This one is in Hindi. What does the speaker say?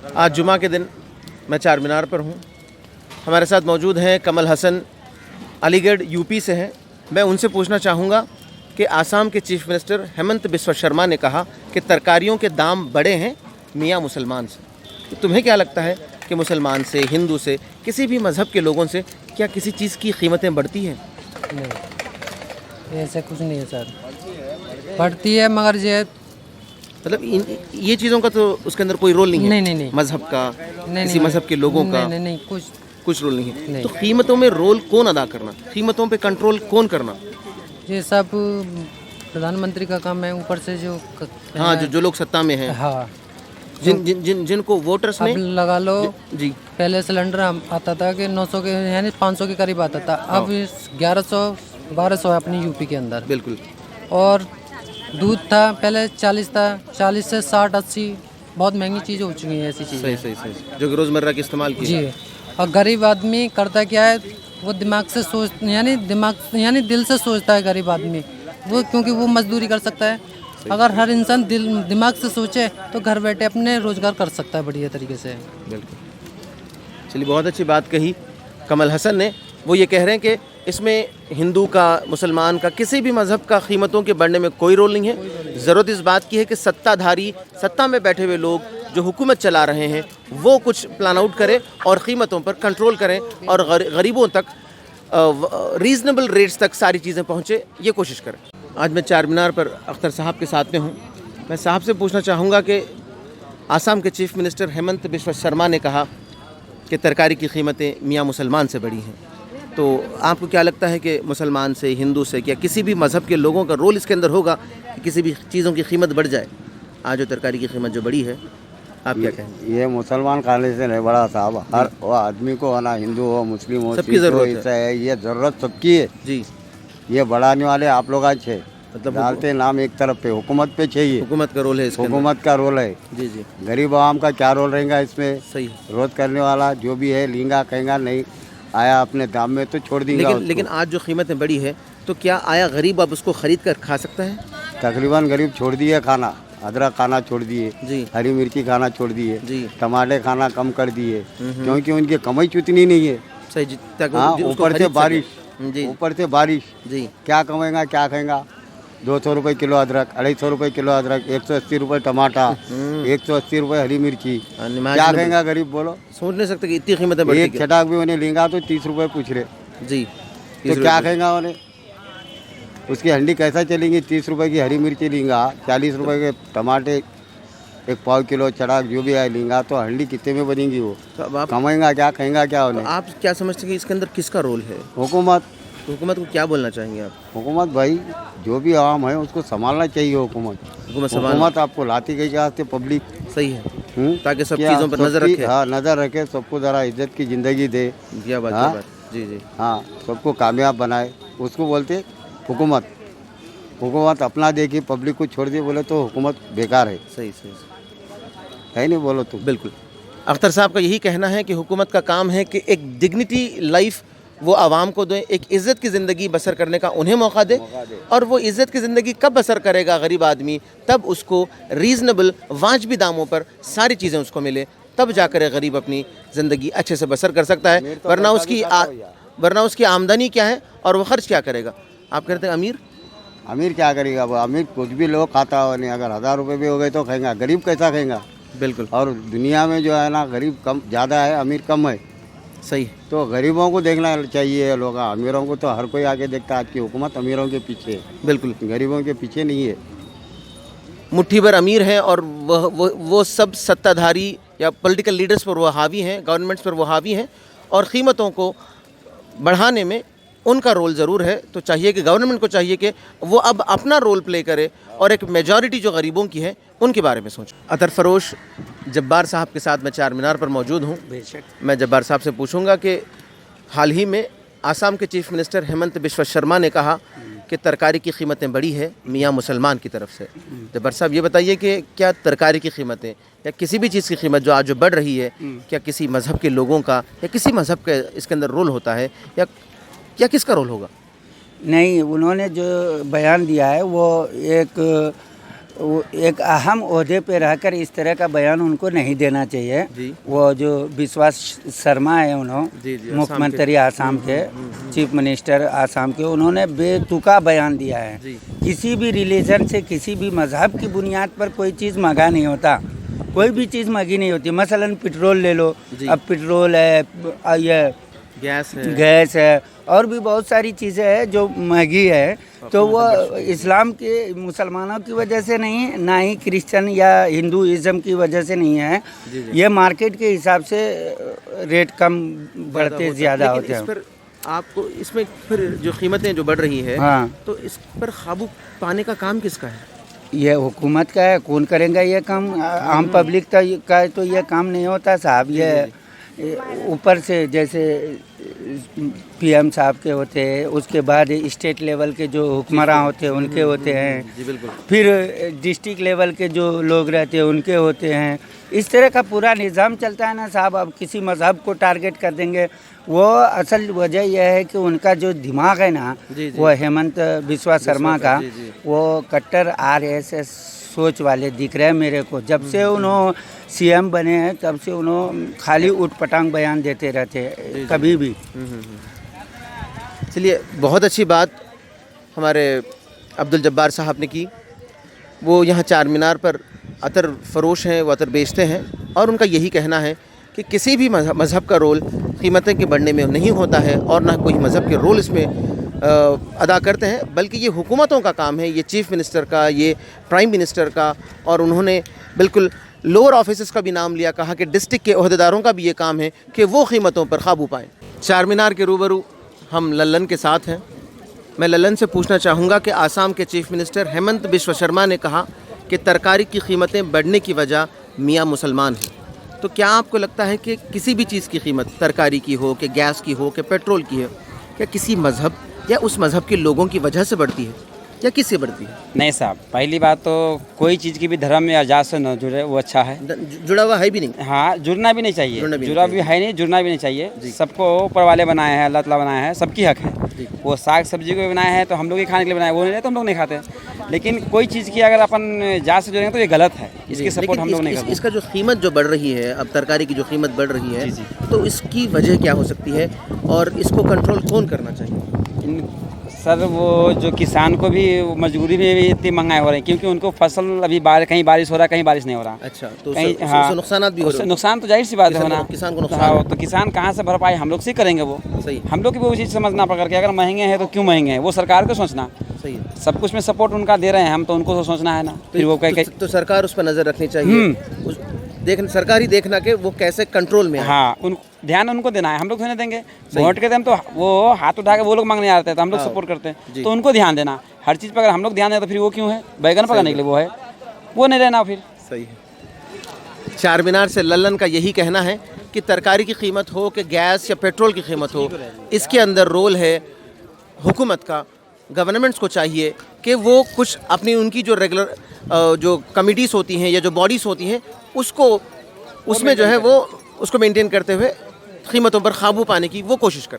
आज जुमा के दिन मैं चार मीनार पर हूँ। हमारे साथ मौजूद हैं कमल हसन, अलीगढ़ यूपी से हैं। मैं उनसे पूछना चाहूँगा कि आसाम के चीफ मिनिस्टर हेमंत बिस्वा शर्मा ने कहा कि तरकारियों के दाम बढ़े हैं मियाँ मुसलमान से। तो तुम्हें क्या लगता है कि मुसलमान से, हिंदू से, किसी भी मज़हब के लोगों से क्या किसी चीज़ की कीमतें बढ़ती हैं? नहीं, ऐसा कुछ नहीं है सर। बढ़ती है मगर ये मतलब ये चीज़ों का तो उसके अंदर कोई रोल नहीं है। नहीं। मज़हब का, नहीं, किसी मज़हब के लोगों का नहीं कुछ रोल नहीं है। नहीं। तो कीमतों में रोल कौन अदा करना, कीमतों पे कंट्रोल कौन करना? ये सब प्रधानमंत्री का काम है, ऊपर से जो हाँ, जो लोग सत्ता में हैं, हाँ, जिनको वोटर्स अब ने लगा लो। जी पहले सिलेंडर आता था कि 900 के यानी 500 के करीब आता था, अब 1100 1200 है अपनी यूपी के अंदर। बिल्कुल। और दूध था पहले 40 था, 40 से 60 80 बहुत महंगी चीज़ हो चुकी है। ऐसी चीज़ें सही जो कि रोज़मर्रा के इस्तेमाल की। जी। और गरीब आदमी करता क्या है, वो दिमाग यानी दिल से सोचता है गरीब आदमी वो, क्योंकि वो मजदूरी कर सकता है। अगर हर इंसान दिमाग से सोचे तो घर बैठे अपने रोजगार कर सकता है बढ़िया तरीके से। बिल्कुल। चलिए, बहुत अच्छी बात कही कमल हसन ने। वो ये कह रहे हैं कि इसमें हिंदू का, मुसलमान का, किसी भी मज़हब का कीमतों के बढ़ने में कोई रोल नहीं है। ज़रूरत इस बात की है कि सत्ताधारी, सत्ता में बैठे हुए लोग जो हुकूमत चला रहे हैं वो कुछ प्लान आउट करें और कीमतों पर कंट्रोल करें और गरीबों तक रीज़नेबल रेट्स तक सारी चीज़ें पहुँचे, ये कोशिश करें। आज मैं चार मीनार पर अख्तर साहब के साथ में हूँ। मैं साहब से पूछना चाहूँगा कि आसाम के चीफ मिनिस्टर हेमंत बिस्वा शर्मा ने कहा कि तरकारी की कीमतें मियाँ मुसलमान से बढ़ी हैं। तो आपको क्या लगता है कि मुसलमान से, हिंदू से, क्या किसी भी मज़हब के लोगों का रोल इसके अंदर होगा कि किसी भी चीज़ों की कीमत बढ़ जाए? आज जो तरकारी की कीमत जो बढ़ी है, आप क्या कहेंगे? ये मुसलमान खाने से नहीं बड़ा साहब, हर वो आदमी को, है ना, हिंदू हो, मुस्लिम हो, सबकी ज़रूरत है। ये ज़रूरत सबकी है जी। ये बढ़ाने वाले आप लोग आज है, मतलब डालते नाम एक तरफ पे, हुकूमत पे चाहिए। हुकूमत का रोल है इसके अंदर। हुकूमत का रोल है। जी। गरीब आवाम का क्या रोल रहेगा इसमें? सही। रोज करने वाला जो भी है लेंगा, कहेगा नहीं आया अपने दाम में तो छोड़ देंगे। लेकिन आज जो कीमतें बढ़ी है तो क्या आया गरीब अब उसको ख़रीद कर खा सकता है? तकरीबन गरीब छोड़ दिए खाना, अदरक खाना छोड़ दिए जी। हरी मिर्ची खाना छोड़ दिए जी। टमाटर खाना कम कर दिए, क्योंकि उनकी कमाई उतनी नहीं है। सही। हाँ, ऊपर से बारिश, जी। ऊपर से बारिश, जी। क्या कमाएगा, क्या खाएगा? 200 रुपये किलो अदरक, 250 रुपये किलो अदरक, 180 रुपये टमाटर, 180 रुपये हरी मिर्ची, क्या खाएगा गरीब? बोलो, सोच नहीं सकते कि इतनी कीमतें बढ़ गई। एक चटाक भी उन्हें लेंगा तो 30 रुपये पूछ रहे जी। तो क्या खाएगा उन्हें? उसकी हंडी कैसा चलेंगी? 30 रुपये की हरी मिर्ची लेंगा, 40 रुपये के टमाटे, 1 पाव किलो चटाक जो भी है लेंगा तो हंडी कितने में बनेगी? वो तो आप कमाएगा क्या, खाएगा क्या उन्हें? आप क्या समझते हैं कि इसके अंदर किसका रोल है? हुकूमत। तो हुकूमत को क्या बोलना चाहेंगे आप? हुकूमत भाई, जो भी आवाम है उसको संभालना चाहिए। हुकूमत आपको लाती गई क्या पब्लिक? सही है, ताकि सब क्या चीज़ों पर नजर रखे। हाँ, नज़र रखे, सबको ज़रा इज्जत की ज़िंदगी दे। क्या बात, हाँ? क्या बात। जी। हाँ, सबको कामयाब बनाए, उसको बोलते हुकूमत। हुकूमत अपना देखी, पब्लिक को छोड़ दिए बोले तो हुकूमत बेकार है। सही। है नहीं? बोलो तुम। बिल्कुल। अख्तर साहब का यही कहना है कि हुकूमत का काम है कि एक डिग्निटी लाइफ वो आवाम को दें, एक इज़्ज़त की ज़िंदगी बसर करने का उन्हें मौका दे। और वो इज़्ज़त की ज़िंदगी कब बसर करेगा गरीब आदमी? तब उसको रीज़नेबल, वाजबी दामों पर सारी चीज़ें उसको मिले, तब जाकर गरीब अपनी ज़िंदगी अच्छे से बसर कर सकता है। वरना उसकी आमदनी क्या है और वो खर्च क्या करेगा? आप कहते हैं अमीर क्या करेगा? वो अमीर कुछ भी लोग खाता हो नहीं, अगर 1000 रुपये भी हो गए तो खाएगा, गरीब कैसा खाएगा? बिल्कुल। और दुनिया में जो है ना, गरीब कम ज़्यादा है, अमीर कम है। सही। तो गरीबों को देखना चाहिए लोग, अमीरों को तो हर कोई आगे देखता है। आज की हुकूमत अमीरों के पीछे है, बिल्कुल, गरीबों के पीछे नहीं है। मुट्ठी भर अमीर हैं और वो सब सत्ताधारी या पॉलिटिकल लीडर्स पर वो हावी हैं, गवर्नमेंट्स पर वो हावी हैं और कीमतों को बढ़ाने में उनका रोल ज़रूर है। तो चाहिए कि गवर्नमेंट को चाहिए कि वो अब अपना रोल प्ले करे और एक मेजॉरिटी जो गरीबों की है उनके बारे में सोचे। अतर फरोश जब्बार साहब के साथ मैं चार मीनार पर मौजूद हूँ। मैं जब्बार साहब से पूछूंगा कि हाल ही में आसाम के चीफ मिनिस्टर हेमंत बिस्वा शर्मा ने कहा कि तरकारी की कीमतें बढ़ी है मियाँ मुसलमान की तरफ से। जब्बार साहब, ये बताइए कि क्या तरकारी की कीमतें या किसी भी चीज़ की कीमत जो आज जो बढ़ रही है, क्या किसी मज़हब के लोगों का या किसी मज़हब का इसके अंदर रोल होता है या किसका रोल होगा? नहीं, उन्होंने जो बयान दिया है वो एक वो एक अहम ओहदे पे रहकर इस तरह का बयान उनको नहीं देना चाहिए। जी। वो जो विश्वास शर्मा है जी, उन्होंने मुख्यमंत्री आसाम के, चीफ मिनिस्टर आसाम के, उन्होंने बेतुका बयान दिया है। जी। किसी भी रिलीजन से, किसी भी मजहब की बुनियाद पर कोई चीज़ मांगा नहीं होता, कोई भी चीज़ मांगी नहीं होती। मसलन पेट्रोल ले लो, जी। अब पेट्रोल है, ये गैस है और भी बहुत सारी चीज़ें हैं जो महंगी है, तो वो इस्लाम के मुसलमानों की वजह से नहीं, ना ही क्रिश्चियन या हिंदुइज़्म की वजह से नहीं है। ये मार्केट के हिसाब से रेट कम बढ़ते ज़्यादा होते हैं। इस पर आपको इसमें फिर जो कीमतें जो बढ़ रही है, हाँ, तो इस पर काबू पाने का काम किसका है? ये हुकूमत का है। कौन करेगा ये काम? आम पब्लिक का तो ये काम नहीं होता साहब। ये ऊपर से जैसे पीएम साहब के होते हैं, उसके बाद स्टेट लेवल के जो हुक्मरान होते हैं उनके होते हैं, जी बिल्कुल। फिर डिस्ट्रिक्ट लेवल के जो लोग रहते हैं उनके होते हैं। इस तरह का पूरा निज़ाम चलता है ना साहब। अब किसी मज़हब को टारगेट कर देंगे, वो असल वजह यह है कि उनका जो दिमाग है ना, वो हेमंत बिस्वा शर्मा का, वो कट्टर RSS सोच वाले दिख रहे हैं मेरे को। जब से उन्होंने CM बने हैं तब से उन्होंने खाली उठपटांग बयान देते रहते हैं कभी भी। चलिए, बहुत अच्छी बात हमारे अब्दुल जब्बार साहब ने की। वो यहाँ चार मीनार पर अतर फरोश हैं, वो अतर बेचते हैं और उनका यही कहना है कि किसी भी मज़हब का रोल कीमतें के बढ़ने में नहीं होता है और ना कोई मज़हब के रोल इसमें अदा करते हैं, बल्कि ये हुकूमतों का काम है, ये चीफ़ मिनिस्टर का, ये प्राइम मिनिस्टर का। और उन्होंने बिल्कुल लोअर ऑफिसर्स का भी नाम लिया, कहा कि डिस्ट्रिक्ट के ओहदेदारों का भी ये काम है कि वो कीमतों पर काबू पाएँ। चार मीनार के रूबरू हम लल्लन के साथ हैं। मैं लल्लन से पूछना चाहूँगा कि आसाम के चीफ़ मिनिस्टर हेमंत बिस्वा शर्मा ने कहा कि तरकारी की कीमतें बढ़ने की वजह मियाँ मुसलमान हैं। तो क्या आपको लगता है कि किसी भी चीज़ की कीमत, तरकारी की हो, कि गैस की हो, कि पेट्रोल की हो, क्या किसी मज़हब या उस मज़हब के लोगों की वजह से बढ़ती है या किससे बढ़ती है? नहीं साहब, पहली बात तो कोई चीज़ की भी धर्म में आजाद से न जुड़े, वो अच्छा है। जुड़ा हुआ है भी नहीं। हाँ, जुड़ना भी नहीं चाहिए, जुड़ा भी है नहीं, जुड़ना भी नहीं चाहिए। सबको ऊपर वाले बनाए हैं, अल्लाह ताला बनाया है, सबकी हक है। वो साग सब्जी को भी बनाए हैं तो हम लोग ही खाने के लिए बनाए, वो नहीं तो हम लोग नहीं खाते। लेकिन कोई चीज़ की अगर अपन जात से जुड़ेंगे तो ये गलत है, इसकी सपोर्ट हम लोग नहीं करते। इसका जो कीमत जो बढ़ रही है, अब तरकारी की जो कीमत बढ़ रही है, तो इसकी वजह क्या हो सकती है और इसको कंट्रोल कौन करना चाहिए? सर, वो जो किसान को भी मजबूरी में भी इतनी महंगाई हो रही है, क्योंकि उनको फसल अभी कहीं बारिश हो रहा है, कहीं बारिश नहीं हो रहा। अच्छा, तो कहीं हाँ, नुकसान भी हो रहे हैं। नुकसान तो जाहिर सी बात है होना, किसान को नुकसान। हाँ, तो किसान कहाँ से भरपाई हम लोग से करेंगे? वो सही, हम लोग की भी वो चीज़ समझना पड़ करके, अगर महंगे हैं तो क्यों महंगे हैं, वो सरकार को सोचना। सही है, सब कुछ में सपोर्ट उनका दे रहे हैं हम, तो उनको तो सोचना है ना। फिर वो तो सरकार उस पर नज़र रखनी चाहिए, सरकार ही देखना कि वो कैसे कंट्रोल में है। हाँ, ध्यान उनको देना है, हम लोग होने देंगे। वोट के टाइम तो वो हाथ उठा के वो लोग मांगने आते हैं तो हम लोग सपोर्ट करते हैं, तो उनको ध्यान देना। हर चीज़ पर अगर हम लोग ध्यान दें तो फिर वो क्यों है? बैगन पकाने के लिए वो है, वो नहीं रहना फिर। सही है। चार मीनार से लल्लन का यही कहना है कि तरकारी की कीमत हो, कि गैस या पेट्रोल की कीमत हो, इसके अंदर रोल है हुकूमत का। गवर्नमेंट्स को चाहिए कि वो कुछ अपनी उनकी जो रेगुलर जो कमिटीज़ होती हैं या जो बॉडीज़ होती हैं, उसमें जो है वो उसको मेंटेन करते हुए कीमतों पर काबू पाने की वो कोशिश करें।